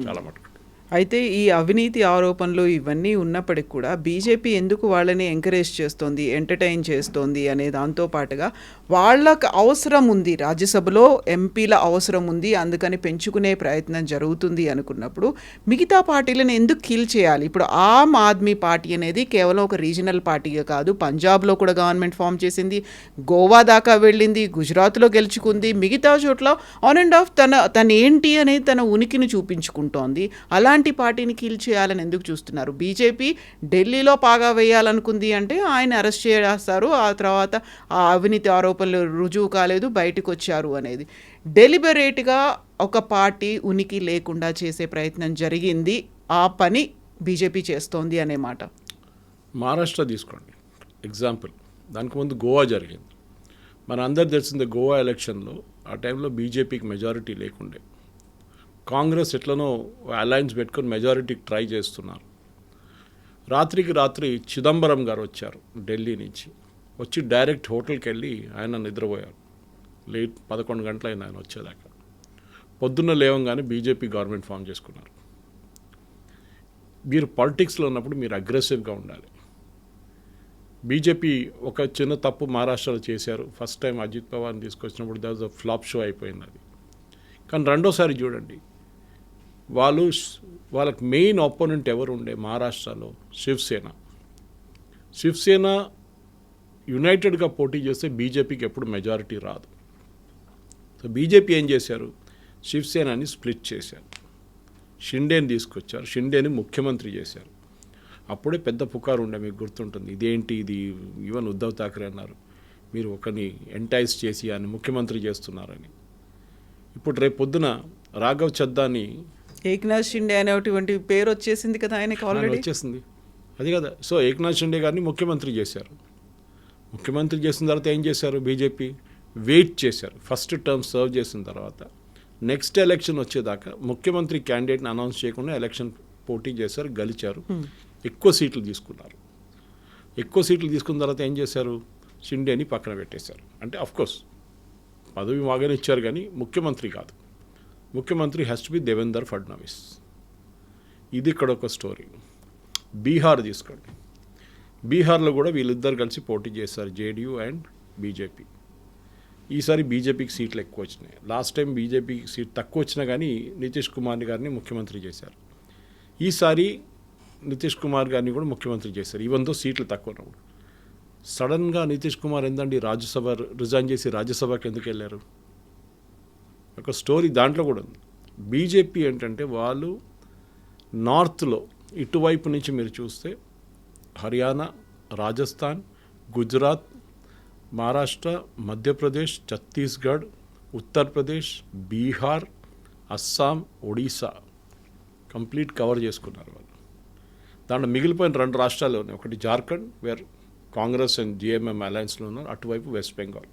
చాలా మటుకు. అయితే ఈ అవినీతి ఆరోపణలు ఇవన్నీ ఉన్నప్పటికి కూడా బీజేపీ ఎందుకు వాళ్ళని ఎంకరేజ్ చేస్తోంది, ఎంటర్టైన్ చేస్తోంది అనే దాంతో పాటుగా వాళ్ళకు అవసరం ఉంది, రాజ్యసభలో ఎంపీల అవసరం ఉంది, అందుకని పెంచుకునే ప్రయత్నం జరుగుతుంది అనుకున్నప్పుడు మిగతా పార్టీలను ఎందుకు కిల్ చేయాలి? ఇప్పుడు ఆమ్ ఆద్మీ పార్టీ అనేది కేవలం ఒక రీజనల్ పార్టీగా కాదు, పంజాబ్లో కూడా గవర్నమెంట్ ఫామ్ చేసింది, గోవా దాకా వెళ్ళింది, గుజరాత్లో గెలుచుకుంది, మిగతా చోట్ల ఆన్ అండ్ ఆఫ్ తన ఏంటి అనేది తన ఉనికిని చూపించుకుంటోంది. అలాంటి పార్టీని కిల్ చేయాలని ఎందుకు చూస్తున్నారు? బీజేపీ ఢిల్లీలో పాగా వేయాలనుకుంది అంటే ఆయన అరెస్ట్ చేస్తారు, ఆ తర్వాత ఆ అవినీతి ఆరోపణలు రుజువు కాలేదు, బయటకు వచ్చారు అనేది. డెలిబరేట్గా ఒక పార్టీ ఉనికి లేకుండా చేసే ప్రయత్నం జరిగింది, ఆ పని బీజేపీ చేస్తోంది అనే మాట. మహారాష్ట్ర తీసుకోండి ఎగ్జాంపుల్, దానికి ముందు గోవా జరిగింది. మన అందరు తెలిసిందే గోవా ఎలక్షన్లో ఆ టైంలో బీజేపీకి మెజారిటీ లేకుండే, కాంగ్రెస్ ఎట్లనో అలయన్స్ పెట్టుకొని మెజారిటీకి ట్రై చేస్తున్నారు. రాత్రికి రాత్రి చిదంబరం గారు వచ్చారు ఢిల్లీ నుంచి. వచ్చి డైరెక్ట్ హోటల్కి వెళ్ళి ఆయన నిద్రపోయారు. లేట్ 11 గంటలైంది ఆయన వచ్చేదాకా. పొద్దున్న లేవంగానే బీజేపీ గవర్నమెంట్ ఫామ్ చేసుకున్నారు. మీరు పాలిటిక్స్లో ఉన్నప్పుడు మీరు అగ్రెసివ్గా ఉండాలి. బీజేపీ ఒక చిన్న తప్పు మహారాష్ట్రలో చేశారు. ఫస్ట్ టైం అజిత్ పవార్ని తీసుకొచ్చినప్పుడు దాస్ అ ఫ్లాప్ షో అయిపోయింది అది. కానీ రెండోసారి చూడండి, వాళ్ళకి మెయిన్ ఆపోనెంట్ ఎవరు ఉండే మహారాష్ట్రలో? శివసేన యునైటెడ్గా పోటీ చేస్తే బీజేపీకి ఎప్పుడు మెజారిటీ రాదు. సో బీజేపీ ఏం చేశారు? శివసేనని స్ప్లిట్ చేశారు, షిండేని తీసుకొచ్చారు, షిండేని ముఖ్యమంత్రి చేశారు. అప్పుడే పెద్ద పుకారు ఉండే, మీకు గుర్తుంటుంది. ఇదేంటి ఇది, ఈవెన్ ఉద్ధవ్ ఠాక్రే అన్నారు మీరు ఒకరిని ఎంటైజ్ చేసి ఆయన ముఖ్యమంత్రి చేస్తున్నారని. ఇప్పుడు రేపు పొద్దున రాఘవ్ చద్దాని ఏక్నాథ్ షిండే అనేటువంటి పేరు వచ్చేసింది కదా ఆయనకి ఆల్రెడీ వచ్చేసింది, అది కదా. సో ఏక్నాథ్ షిండే గారిని ముఖ్యమంత్రి చేశారు. ముఖ్యమంత్రి చేసిన తర్వాత ఏం చేశారు? బీజేపీ వెయిట్ చేశారు. ఫస్ట్ టర్మ్ సర్వ్ చేసిన తర్వాత నెక్స్ట్ ఎలక్షన్ వచ్చేదాకా ముఖ్యమంత్రి క్యాండిడేట్ని అనౌన్స్ చేయకుండా ఎలక్షన్ పోటీ చేశారు, గెలిచారు, ఎక్కువ సీట్లు తీసుకున్నారు. ఎక్కువ సీట్లు తీసుకున్న తర్వాత ఏం చేశారు? షిండేని పక్కన పెట్టేశారు. అంటే అఫ్కోర్స్ పదవి బాగానే ఇచ్చారు కానీ ముఖ్యమంత్రి కాదు. ముఖ్యమంత్రి has to be Devender Fadnavis. ఇది ఇక్కడ ఒక స్టోరీ. బీహార్ తీసుకోండి. బీహార్లో కూడా వీళ్ళిద్దరు కలిసి పోటీ చేశారు, జేడీయూ అండ్ బీజేపీ. ఈసారి బీజేపీకి సీట్లు ఎక్కువ వచ్చినాయి. లాస్ట్ టైం బీజేపీకి సీట్ తక్కువ వచ్చినా కానీ నితీష్ కుమార్ గారిని ముఖ్యమంత్రి చేశారు. ఈసారి నితీష్ కుమార్ గారిని కూడా ముఖ్యమంత్రి చేశారు, ఈవెన్ దో సీట్లు తక్కువ ఉన్నప్పుడు. సడన్గా నితీష్ కుమార్ ఏందండి రాజ్యసభ రిజైన్ చేసి రాజ్యసభకి ఎందుకు వెళ్ళారు? ఒక స్టోరీ దాంట్లో కూడా ఉంది. బీజేపీ ఏంటంటే వాళ్ళు నార్త్లో ఇటువైపు నుంచి మీరు చూస్తే హర్యానా, రాజస్థాన్, గుజరాత్, మహారాష్ట్ర, మధ్యప్రదేశ్, ఛత్తీస్గఢ్, ఉత్తరప్రదేశ్, బీహార్, అస్సాం, ఒడిశా కంప్లీట్ కవర్ చేసుకున్నారు వాళ్ళు. దాంట్లో మిగిలిపోయిన 2 రాష్ట్రాలు ఉన్నాయి. ఒకటి Jharkhand, where Congress and JMM అలయన్స్లో ఉన్నారు, అటువైపు వెస్ట్ బెంగాల్.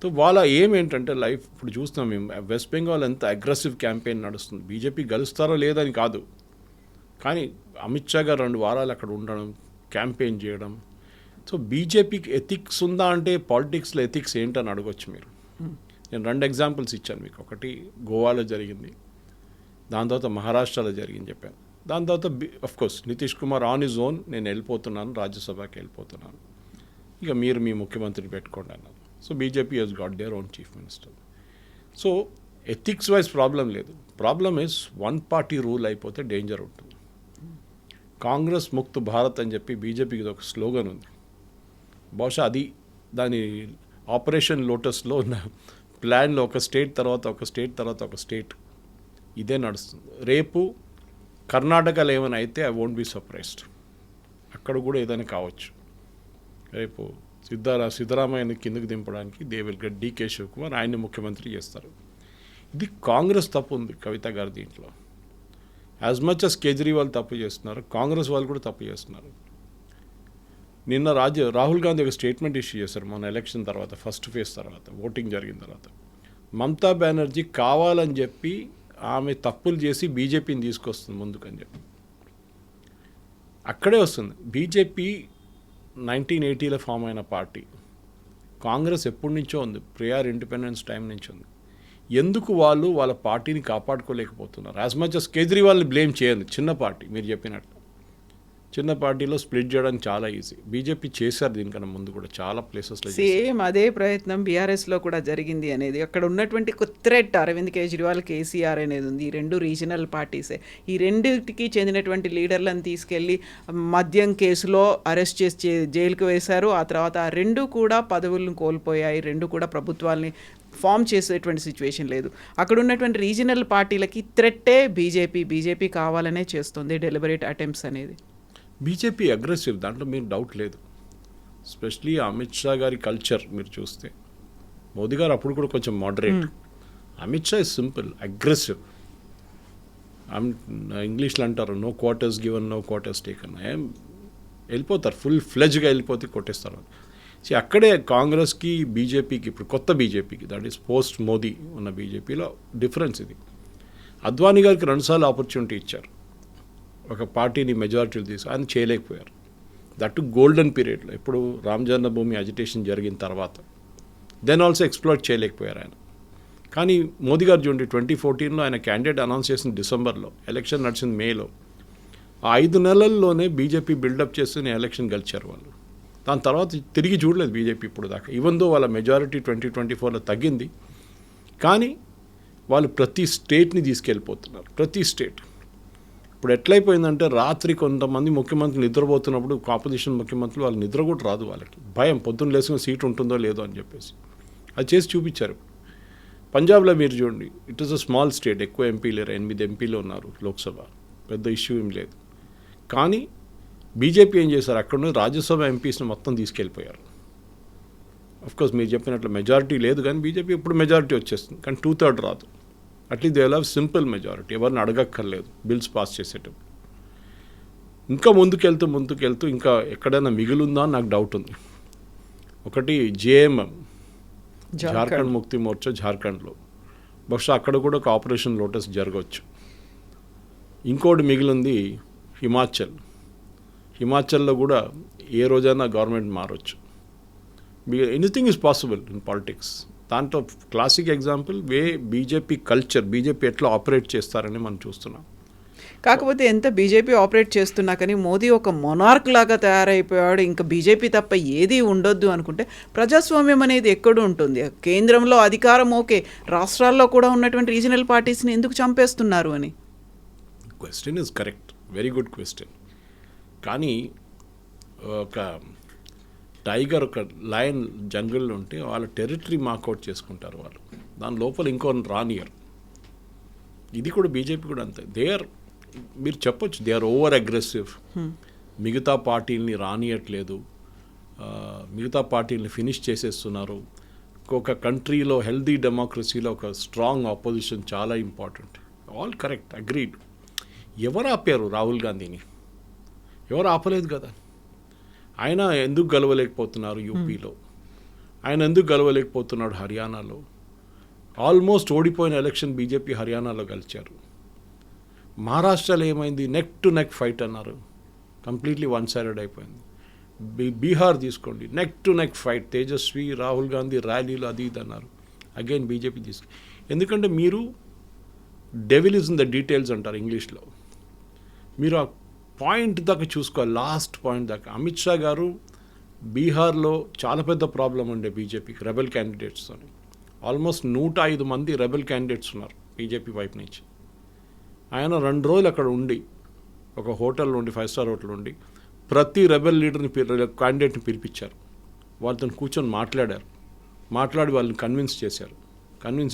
సో వాళ్ళ ఏంటంటే లైఫ్ ఇప్పుడు చూస్తున్నాం మేము, వెస్ట్ బెంగాల్ ఎంత అగ్రెసివ్ క్యాంపెయిన్ నడుస్తుంది. బీజేపీ గెలుస్తారో లేదని కాదు, కానీ అమిత్ షా గారు 2 వారాలు అక్కడ ఉండడం, క్యాంపెయిన్ చేయడం. సో బీజేపీకి ఎథిక్స్ ఉందా అంటే పాలిటిక్స్లో ఎథిక్స్ ఏంటని అడగొచ్చు మీరు. నేను 2 ఎగ్జాంపుల్స్ ఇచ్చాను మీకు. ఒకటి గోవాలో జరిగింది, దాని తర్వాత మహారాష్ట్రలో జరిగింది చెప్పాను. దాని తర్వాత of course Nitish Kumar on his own నేను వెళ్ళిపోతున్నాను, రాజ్యసభకి వెళ్ళిపోతున్నాను, ఇక మీరు మీ ముఖ్యమంత్రిని పెట్టుకోండి అన్నారు. So BJP has got their own chief minister. So ethics wise problem లేదు. Problem is one party rule అయిపోతే డేంజర్ ఉంటుంది. కాంగ్రెస్ ముక్త్ భారత్ అని చెప్పి బీజేపీకి ఒక స్లోగన్ ఉంది. బహుశా అది దాని ఆపరేషన్ లోటస్లో ఉన్న ప్లాన్లో ఒక స్టేట్ తర్వాత ఒక స్టేట్ తర్వాత ఒక స్టేట్ ఇదే నడుస్తుంది. రేపు కర్ణాటకలో ఏమైనా అయితే ఐ వోంట్ బీ సర్ప్రైజ్డ్. అక్కడ కూడా ఏదైనా కావచ్చు. రేపు సిద్ధరామయ్యని కిందకి దింపడానికి they will get D K Shivakumar, ఆయన్ని ముఖ్యమంత్రి చేస్తారు. ఇది కాంగ్రెస్ తప్పు ఉంది కవిత గారు దీంట్లో. యాజ్ మచ్ అస్ కేజ్రీవాల్ తప్పు చేస్తున్నారు, కాంగ్రెస్ వాళ్ళు కూడా తప్పు చేస్తున్నారు. నిన్న రాహుల్ గాంధీ ఒక స్టేట్మెంట్ ఇష్యూ చేశారు మొన్న ఎలక్షన్ తర్వాత, ఫస్ట్ ఫేజ్ తర్వాత, ఓటింగ్ జరిగిన తర్వాత. మమతా బెనర్జీ కావాలని చెప్పి ఆమె తప్పులు చేసి బీజేపీని తీసుకొస్తుంది ముందుకని చెప్పి. అక్కడే వస్తుంది. బీజేపీ 1980లో ఫామ్ అయిన పార్టీ. కాంగ్రెస్ ఎప్పటి నుంచో ఉంది, ప్రియర్ ఇండిపెండెన్స్ టైం నుంచి ఉంది. ఎందుకు వాళ్ళు వాళ్ళ పార్టీని కాపాడుకోలేకపోతున్నారు? యాజ్ మచ్ అస్ కేజ్రీవాల్ని బ్లేమ్ చేయండి. చిన్న పార్టీ, మీరు చెప్పినట్టు చిన్న పార్టీలో స్ప్లిట్ చేయడానికి చాలా ఈజీ. బీజేపీ చేశారు దీనికన్నా ముందు కూడా చాలా ప్లేసెస్లో. సేమ్ అదే ప్రయత్నం బీఆర్ఎస్లో కూడా జరిగింది అనేది. అక్కడ ఉన్నటువంటి థ్రెట్ అరవింద్ కేజ్రీవాల్, కేసీఆర్ అనేది ఉంది. ఈ 2 రీజనల్ పార్టీసే. ఈ రెండింటికి చెందినటువంటి లీడర్లను తీసుకెళ్ళి మద్యం కేసులో అరెస్ట్ చేసి జైలుకు వేశారు. ఆ తర్వాత ఆ 2 కూడా పదవులను కోల్పోయాయి. 2 కూడా ప్రభుత్వాల్ని ఫామ్ చేసేటువంటి సిచ్యువేషన్ లేదు. అక్కడ ఉన్నటువంటి రీజనల్ పార్టీలకి థ్రెట్టే బీజేపీ కావాలనే చేస్తుంది డెలిబరేట్ అటెంప్ట్స్ అనేది. బీజేపీ అగ్రెసివ్, దాంట్లో మీరు డౌట్ లేదు. ఎస్పెషలీ అమిత్ షా గారి కల్చర్ మీరు చూస్తే, మోదీ గారు అప్పుడు కూడా కొంచెం moderate. Amit Shah is simple, aggressive. ఇంగ్లీష్లో అంటారు no quarters given, no quarters taken. వెళ్ళిపోతారు, ఫుల్ ఫ్లెజ్గా వెళ్ళిపోతే కొట్టేస్తారు. అక్కడే కాంగ్రెస్కి బీజేపీకి, ఇప్పుడు కొత్త బీజేపీకి, దట్ ఈస్ పోస్ట్ మోదీ ఉన్న బీజేపీలో డిఫరెన్స్ ఇది. అద్వానీ గారికి 2 సార్లు ఆపర్చునిటీ ఇచ్చారు. ఒక పార్టీని మెజారిటీలు తీసి ఆయన చేయలేకపోయారు. దట్ గోల్డెన్ పీరియడ్లో ఇప్పుడు రామ్ జన్మభూమి అజిటేషన్ జరిగిన తర్వాత దెన్ ఆల్సో ఎక్స్ప్లోర్ చేయలేకపోయారు ఆయన. కానీ మోదీ గారు చూడండి 2014లో ఆయన క్యాండిడేట్ అనౌన్స్ చేసిన డిసెంబర్లో, ఎలక్షన్ నడిచింది మేలో. ఆ 5 నెలల్లోనే బీజేపీ బిల్డప్ చేస్తూనే ఎలక్షన్ గెలిచారు వాళ్ళు. దాని తర్వాత తిరిగి చూడలేదు బీజేపీ ఇప్పుడు దాకా. ఈవెన్ దో వాళ్ళ మెజారిటీ 2024లో తగ్గింది, కానీ వాళ్ళు ప్రతి స్టేట్ని తీసుకెళ్ళిపోతున్నారు. ప్రతి స్టేట్ ఇప్పుడు ఎట్లయిపోయిందంటే రాత్రి కొంతమంది ముఖ్యమంత్రులు నిద్రపోతున్నప్పుడు ఆపోజిషన్ ముఖ్యమంత్రులు వాళ్ళు నిద్ర కూడా రాదు, వాళ్ళకి భయం పొద్దున్న లేచిన సీట్ ఉంటుందో లేదో అని చెప్పేసి అది చేసి చూపించారు. పంజాబ్లో మీరు చూడండి, it is a small state, ఎక్కువ ఎంపీ లేరు, 8 ఎంపీలు ఉన్నారు లోక్సభ, పెద్ద ఇష్యూ ఏం లేదు. కానీ బీజేపీ ఏం చేశారు, అక్కడ నుండి రాజ్యసభ ఎంపీస్ని మొత్తం తీసుకెళ్ళిపోయారు. అఫ్కోర్స్ మీరు చెప్పినట్లు మెజారిటీ లేదు, కానీ బీజేపీ ఇప్పుడు మెజారిటీ వచ్చేస్తుంది, కానీ 2/3 రాదు. At least they will have simple majority, ఎవరిని అడగక్కర్లేదు బిల్స్ పాస్ చేసేటప్పుడు. ఇంకా ముందుకెళ్తూ ఇంకా ఎక్కడైనా మిగిలిందా అని నాకు డౌట్ ఉంది. ఒకటి జేఎంఎం, జార్ఖండ్ ముక్తి మోర్చా, జార్ఖండ్లో బహుశా అక్కడ కూడా ఒక ఆపరేషన్ లోటస్ జరగవచ్చు. ఇంకోటి మిగిలింది హిమాచల్లో కూడా ఏ రోజైనా గవర్నమెంట్ మారవచ్చు. Anything is possible in politics. దాంట్లో classic example BJP culture, BJP ఎట్లా ఆపరేట్ చేస్తారని మనం చూస్తున్నాం. కాకపోతే ఎంత బీజేపీ ఆపరేట్ చేస్తున్నా కానీ మోదీ ఒక మొనార్క్ లాగా తయారైపోయాడు. ఇంకా బీజేపీ తప్ప ఏది ఉండొద్దు అనుకుంటే ప్రజాస్వామ్యం అనేది ఎక్కడ ఉంటుంది? కేంద్రంలో అధికారం ఓకే, రాష్ట్రాల్లో కూడా ఉన్నటువంటి రీజనల్ పార్టీస్ని ఎందుకు చంపేస్తున్నారు అని. Question is correct, very good question. కానీ ఒక టైగర్, ఒక లయన్ జంగిల్లో ఉంటే వాళ్ళ టెరిటరీ మార్కౌట్ చేసుకుంటారు వాళ్ళు, దాని లోపల ఇంకో రానియర్. ఇది కూడా బీజేపీ కూడా అంతే. మీరు చెప్పొచ్చు దే ఆర్ ఓవర్ అగ్రెసివ్, మిగతా పార్టీలని రానియట్లేదు, మిగతా పార్టీలని ఫినిష్ చేసేస్తున్నారు. ఒక కంట్రీలో హెల్దీ డెమోక్రసీలో ఒక స్ట్రాంగ్ ఆపోజిషన్ చాలా ఇంపార్టెంట్. All correct, agreed. ఎవరు ఆపారు రాహుల్ గాంధీని? ఎవరు ఆపలేదు కదా. ఆయన ఎందుకు గెలవలేకపోతున్నారు యూపీలో, ఆయన ఎందుకు గెలవలేకపోతున్నాడు హర్యానాలో? ఆల్మోస్ట్ ఓడిపోయిన ఎలక్షన్ బీజేపీ హర్యానాలో గెలిచారు. మహారాష్ట్రలో ఏమైంది? నెక్ టు నెక్ ఫైట్ అన్నారు, కంప్లీట్లీ వన్ సైడెడ్ అయిపోయింది. బీహార్ తీసుకోండి, neck to neck fight, Tejashwi Rahul Gandhi ర్యాలీలు అది ఇది అన్నారు, అగైన్ బీజేపీ ఎందుకంటే మీరు devil is in the details అంటారు ఇంగ్లీష్లో. మీరు ఆ పాయింట్ దాకా చూసుకోవాలి, లాస్ట్ పాయింట్ దాకా. అమిత్ షా గారు బీహార్లో చాలా పెద్ద ప్రాబ్లం ఉండే బీజేపీకి రెబెల్ క్యాండిడేట్స్తో. ఆల్మోస్ట్ 105 మంది రెబెల్ క్యాండిడేట్స్ ఉన్నారు బీజేపీ వైపు నుంచి. ఆయన 2 రోజులు అక్కడ ఉండి, ఒక హోటల్ ఉండి, 5 స్టార్ హోటల్ ఉండి, ప్రతి రెబెల్ లీడర్ని క్యాండిడేట్ని పిలిపించారు, వాళ్ళతో కూర్చొని మాట్లాడి వాళ్ళని కన్విన్స్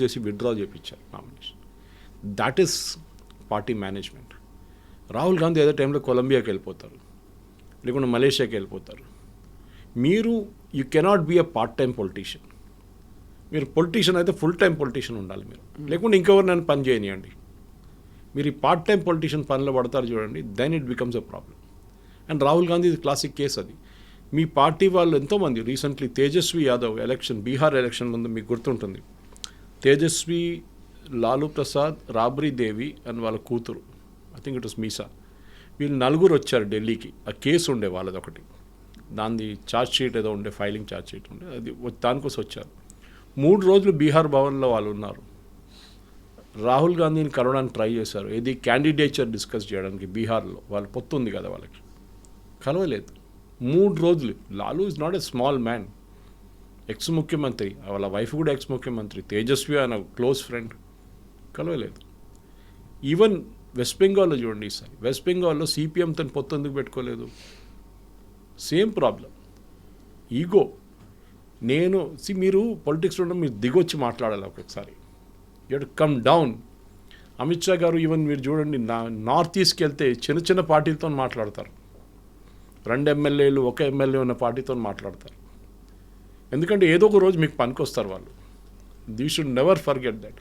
చేసి విత్డ్రా చేయించారు nomination. That is party management. Rahul Gandhi ఏదో టైంలో కొలంబియాకి వెళ్ళిపోతారు, లేకుంటే మలేషియాకి వెళ్ళిపోతారు. You cannot be a part time politician. మీరు పొలిటీషియన్ అయితే ఫుల్ టైం పొలిటీషియన్ ఉండాలి మీరు, లేకుంటే ఇంకెవరినైనా పని చేయనియండి. మీరు ఈ పార్ట్ టైం పొలిటీషియన్ పనిలో పడతారు చూడండి, then it becomes a problem. And Rahul Gandhi classic case అది. మీ పార్టీ వాళ్ళు ఎంతోమంది రీసెంట్లీ తేజస్వి యాదవ్ బీహార్ ఎలక్షన్ ముందు మీకు గుర్తుంటుంది, తేజస్వి, లాలూ ప్రసాద్, రాబ్రీ దేవి అండ్ వాళ్ళ కూతురు, I think it was Misa, వీళ్ళు 4 వచ్చారు ఢిల్లీకి. ఆ కేసు ఉండే వాళ్ళది ఒకటి, దాని ఛార్జ్ షీట్ ఏదో ఉండే, ఫైలింగ్ ఛార్జ్ షీట్ ఉండే, అది దానికోసం వచ్చారు. 3 రోజులు బీహార్ భవన్లో వాళ్ళు ఉన్నారు. రాహుల్ గాంధీని కలవడానికి ట్రై చేశారు, ఏది క్యాండిడేచర్ డిస్కస్ చేయడానికి బీహార్లో, వాళ్ళు పొత్తు ఉంది కదా వాళ్ళకి, కలవలేదు 3 రోజులు. Lalu is not a small man, X ముఖ్యమంత్రి, వాళ్ళ వైఫ్ కూడా ఎక్స్ ముఖ్యమంత్రి, తేజస్వి ఆయన క్లోజ్ ఫ్రెండ్, కలవలేదు. ఈవెన్ వెస్ట్ బెంగాల్లో చూడండి, ఈసారి వెస్ట్ బెంగాల్లో సిపిఎంతో పొత్తు ఎందుకు పెట్టుకోలేదు? Same problem, ego. మీరు పొలిటిక్స్లో ఉన్న మీరు దిగొచ్చి మాట్లాడాలి ఒక్కొక్కసారి, you to come down. Amit Shah గారు ఈవెన్ మీరు చూడండి, నార్త్ ఈస్ట్కి వెళ్తే చిన్న పార్టీలతో మాట్లాడతారు, 2 ఎమ్మెల్యేలు 1 ఎమ్మెల్యే ఉన్న పార్టీతో మాట్లాడతారు. ఎందుకంటే ఏదో ఒక రోజు మీకు పనికొస్తారు వాళ్ళు. You should never forget that.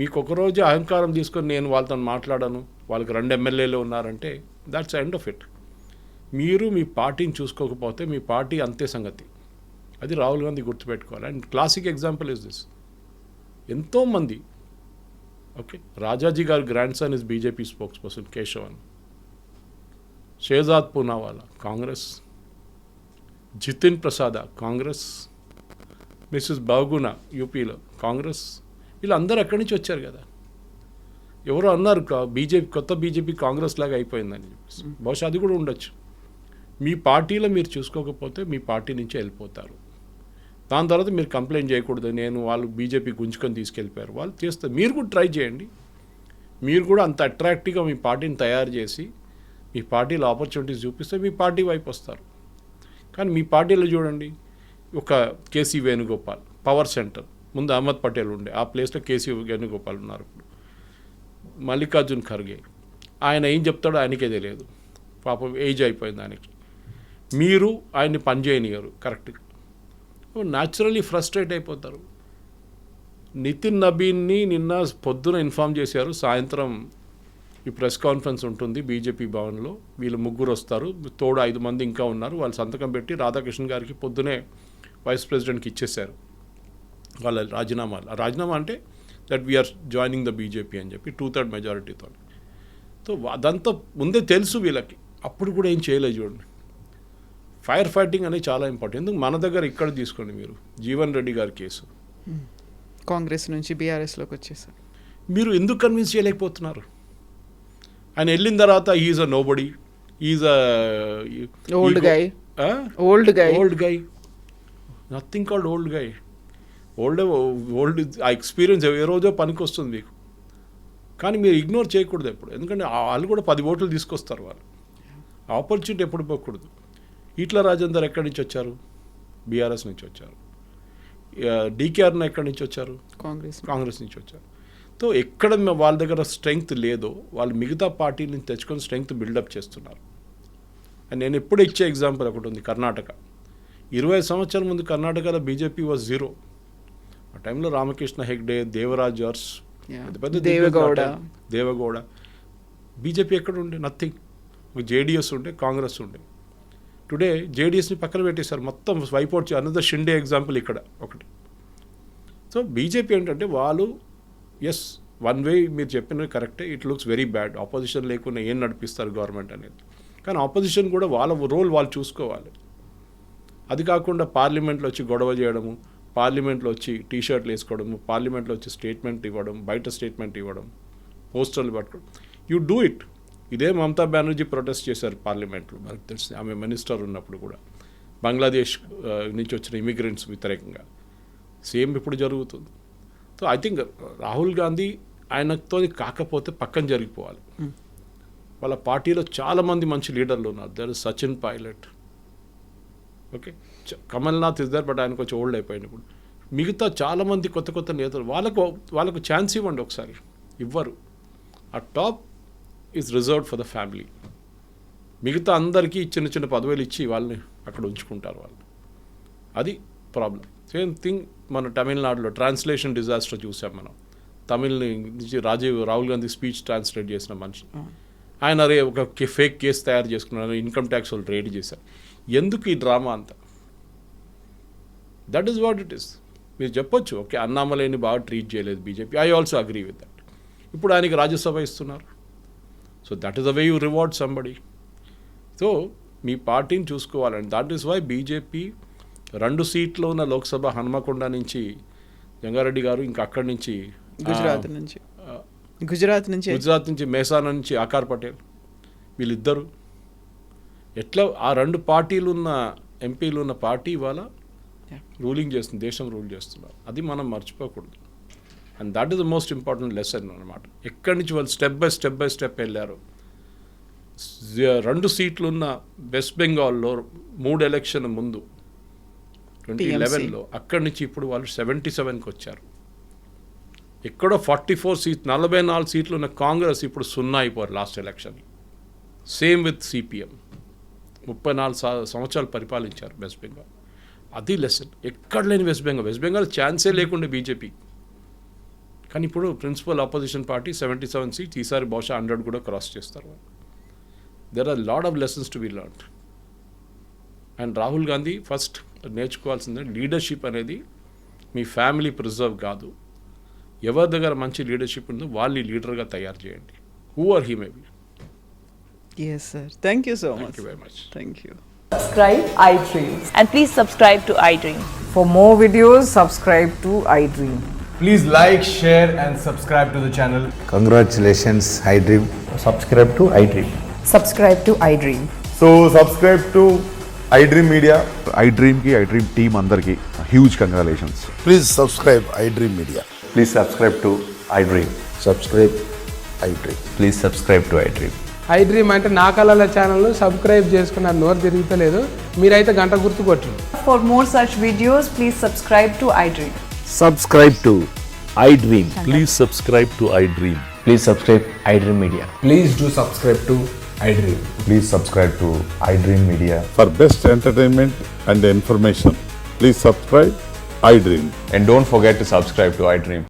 మీకు ఒకరోజు అహంకారం తీసుకొని నేను వాళ్ళతో మాట్లాడాను, వాళ్ళకి 2 ఎమ్మెల్యేలు ఉన్నారంటే దాట్స్ ఎండ్ ఆఫ్ ఇట్. మీరు మీ పార్టీని చూసుకోకపోతే మీ పార్టీ అంతే సంగతి. అది రాహుల్ గాంధీ గుర్తుపెట్టుకోవాలి. And classic example is this. ఎంతోమంది, ఓకే, రాజాజీ గారి grand son is BJP spokesperson Kesavan. Shehzad Poonawalla Congress, Jitin Prasada Congress, missus Bahuguna యూపీలో కాంగ్రెస్. వీళ్ళందరూ ఎక్కడి నుంచి వచ్చారు కదా. ఎవరో అన్నారు బీజేపీ, కొత్త బీజేపీ కాంగ్రెస్ లాగా అయిపోయిందని చెప్పేసి. బహుశా అది కూడా ఉండొచ్చు. మీ పార్టీలో మీరు చూసుకోకపోతే మీ పార్టీ నుంచి వెళ్ళిపోతారు. దాని తర్వాత మీరు కంప్లైంట్ చేయకూడదు, నేను వాళ్ళు బీజేపీ గుంజుకొని తీసుకెళ్ళిపోయారు. వాళ్ళు చేస్తారు. మీరు కూడా ట్రై చేయండి. మీరు కూడా అంత అట్రాక్టివ్గా మీ పార్టీని తయారు చేసి మీ పార్టీలో ఆపర్చునిటీస్ చూపిస్తే మీ పార్టీ వైపు వస్తారు. కానీ మీ పార్టీలో చూడండి, ఒక కేసీ వేణుగోపాల్ పవర్ సెంటర్, ముందు అహ్మద్ పటేల్ ఉండే, ఆ ప్లేస్లో కేసీ వేణుగోపాల్ ఉన్నారు. ఇప్పుడు మల్లికార్జున్ ఖర్గే, ఆయన ఏం చెప్తాడో ఆయనకే తెలియదు, పాపం ఏజ్ అయిపోయింది ఆయనకి. మీరు ఆయన్ని పనిచేయనియరు కరెక్ట్గా, న్యాచురల్లీ ఫ్రస్ట్రేట్ అయిపోతారు. నితిన్ నబీన్ని నిన్న పొద్దున ఇన్ఫామ్ చేశారు, సాయంత్రం ఈ ప్రెస్ కాన్ఫరెన్స్ ఉంటుంది బీజేపీ భవన్లో, వీళ్ళు ముగ్గురు వస్తారు, తోడు 5 మంది ఇంకా ఉన్నారు. వాళ్ళు సంతకం పెట్టి రాధాకృష్ణ గారికి పొద్దునే వైస్ ప్రెసిడెంట్కి ఇచ్చేశారు వాళ్ళ రాజీనామాలు. ఆ రాజీనామా అంటే that we are joining the BJP అని చెప్పి 2/3 మెజారిటీతో. సో అదంతా ముందే తెలుసు వీళ్ళకి, అప్పుడు కూడా ఏం చేయలేదు. చూడండి, ఫైర్ ఫైటింగ్ అనేది చాలా ఇంపార్టెంట్. ఎందుకు మన దగ్గర ఇక్కడ తీసుకోండి, మీరు జీవన్ రెడ్డి గారి కేసు కాంగ్రెస్ నుంచి బీఆర్ఎస్లోకి వచ్చేసారు. మీరు ఎందుకు కన్విన్స్ చేయలేకపోతున్నారు? ఆయన వెళ్ళిన తర్వాత is a nobody, is a old guy, nothing called old guy. Old ఆ ఎక్స్పీరియన్స్ ఏ రోజో పనికి వస్తుంది మీకు. కానీ మీరు ఇగ్నోర్ చేయకూడదు ఎప్పుడు, ఎందుకంటే వాళ్ళు కూడా 10 ఓట్లు తీసుకొస్తారు. వాళ్ళు ఆపర్చునిటీ ఎప్పుడు పోకూడదు. ఈట్ల రాజేందర్ ఎక్కడి నుంచి వచ్చారు? బీఆర్ఎస్ నుంచి వచ్చారు. డీకేఆర్న ఎక్కడి నుంచి వచ్చారు? కాంగ్రెస్ నుంచి వచ్చారు. సో ఎక్కడ వాళ్ళ దగ్గర స్ట్రెంగ్త్ లేదో వాళ్ళు మిగతా పార్టీ నుంచి తెచ్చుకొని స్ట్రెంగ్త్ బిల్డప్ చేస్తున్నారు. అండ్ నేను ఎప్పుడు ఇచ్చే ఎగ్జాంపుల్ ఒకటి ఉంది, కర్ణాటక. 20 సంవత్సరాల ముందు కర్ణాటకలో బీజేపీ వాజ్ 0. ఆ టైంలో రామకృష్ణ హెగ్డే, దేవరాజ్ అర్స్, పెద్ద దేవగౌడ. బీజేపీ ఎక్కడ ఉండే? నథింగ్. జేడిఎస్ ఉండే, కాంగ్రెస్ ఉండే. టుడే జేడిఎస్ని పక్కన పెట్టేశారు, మొత్తం వైపౌట్. అనదర్ షిండే ఎగ్జాంపుల్ ఇక్కడ ఒకటి. సో బీజేపీ ఏంటంటే వాళ్ళు ఎస్ వన్ వే మీరు చెప్పినది కరెక్టే, it looks very bad. Opposition లేకుండా ఏం నడిపిస్తారు గవర్నమెంట్ అనేది. కానీ ఆపోజిషన్ కూడా వాళ్ళ రోల్ వాళ్ళు చూసుకోవాలి. అది కాకుండా పార్లమెంట్లో వచ్చి గొడవ చేయడము, పార్లమెంట్లో వచ్చి టీషర్ట్లు వేసుకోవడము, పార్లమెంట్లో వచ్చి స్టేట్మెంట్ ఇవ్వడం, బయట స్టేట్మెంట్ ఇవ్వడం, పోస్టర్లు పట్టుకోవడం, యూ డూ ఇట్. ఇదే మమతా బెనర్జీ ప్రొటెస్ట్ చేశారు పార్లమెంట్లో, మనకు తెలిసి ఆమె మినిస్టర్ ఉన్నప్పుడు కూడా, బంగ్లాదేశ్ నుంచి వచ్చిన ఇమిగ్రెంట్స్ వ్యతిరేకంగా. సేమ్ ఇప్పుడు జరుగుతుంది. So I think Rahul Gandhi ఆయనతో కాకపోతే పక్కన జరిగిపోవాలి. వాళ్ళ పార్టీలో చాలామంది మంచి లీడర్లు ఉన్నారు. There is Sachin Pilot, okay, Kamalnath is there, but ఆయన కొంచెం ఓల్డ్ అయిపోయింది ఇప్పుడు. మిగతా చాలామంది కొత్త నేతలు, వాళ్ళకు ఛాన్స్ ఇవ్వండి ఒకసారి. ఇవ్వరు. ఆ top is reserved for the family. మిగతా అందరికీ చిన్న పదవులు ఇచ్చి వాళ్ళని అక్కడ ఉంచుకుంటారు వాళ్ళు. అది ప్రాబ్లం. సేమ్ థింగ్ మన తమిళనాడులో ట్రాన్స్లేషన్ డిజాస్టర్ చూసాం మనం. తమిళ్ నుంచి రాహుల్ గాంధీ స్పీచ్ ట్రాన్స్లేట్ చేసిన మనిషి, ఆయన ఒక ఫేక్ కేసు తయారు చేసుకున్నారు, ఇన్కమ్ ట్యాక్స్ వాళ్ళు రేడ్ చేశారు. ఎందుకు ఈ డ్రామా అంతా? That is what it is. మీరు చెప్పొచ్చు, ఓకే, అన్నామలైని బాగా ట్రీట్ చేయలేదు BJP, I also agree with that. ఇప్పుడు ఆయనకి రాజ్యసభ ఇస్తున్నారు. So that is the way you reward somebody. So మీ పార్టీని చూసుకోవాలండి. దట్ ఈస్ వై బీజేపీ 2 సీట్లు ఉన్న లోక్సభ హనుమకొండ నుంచి జంగారెడ్డి గారు, ఇంకా అక్కడి నుంచి గుజరాత్ నుంచి మేసానా నుంచి ఆకార్ పటేల్, వీళ్ళిద్దరు ఎట్లా ఆ 2 పార్టీలు ఉన్న ఎంపీలు ఉన్న పార్టీ ఇవాళ రూలింగ్ చేస్తుంది, దేశం రూల్ చేస్తున్నారు. అది మనం మర్చిపోకూడదు. And that is the most important lesson అనమాట. ఎక్కడి నుంచి వాళ్ళు స్టెప్ బై స్టెప్ వెళ్ళారు. 2 సీట్లు ఉన్న వెస్ట్ బెంగాల్లో 3 ఎలక్షన్ ముందు 2011లో, అక్కడి నుంచి ఇప్పుడు వాళ్ళు 77కి వచ్చారు. ఎక్కడో 44 సీట్లు, 44 సీట్లు ఉన్న కాంగ్రెస్ ఇప్పుడు 0 అయిపోయారు last election. Same with CPM. 34 సంవత్సరాలు పరిపాలించారు వెస్ట్ బెంగాల్. అది లెసన్. ఎక్కడ లేని వెస్ట్ బెంగాల్ ఛాన్సే లేకుండా బీజేపీ. కానీ ఇప్పుడు ప్రిన్సిపల్ ఆపోజిషన్ పార్టీ 77 సీట్స్, ఈసారి బహుశా 100 కూడా క్రాస్ చేస్తారు. There are lot of lessons to be learned. And Rahul Gandhi first నేర్చుకోవాల్సిందే, లీడర్షిప్ అనేది మీ ఫ్యామిలీ ప్రిజర్వ్ కాదు. ఎవరి దగ్గర మంచి లీడర్షిప్ ఉందో వాళ్ళని లీడర్గా తయారు చేయండి. Who or he maybe. Yes, sir. Thank you so much. Thank you very much. Thank you. Subscribe iDreams. And please subscribe to iDream. For more videos, subscribe to iDream. Please like, share, and subscribe to the channel. Congratulations, iDream. subscribe to iDream. Subscribe to iDream. So subscribe to iDream Media. iDream ki iDream team అందరికి huge congratulations. Please subscribe iDream Media. Please subscribe to iDream. Subscribe iDream. Please subscribe to iDream. iDream అంటే నా కళల ఛానల్ను subscribe చేసుకున్న నోరు తిరుగుతలేదు, మీరైతే గంట గుర్తు కొట్టండి. For more such videos, please subscribe to iDream. Subscribe to iDream. Please subscribe to iDream. Please subscribe iDream Media. Please do subscribe to iDream. Please subscribe to iDream Media. For best entertainment and information, please subscribe iDream. And don't forget to subscribe to iDream.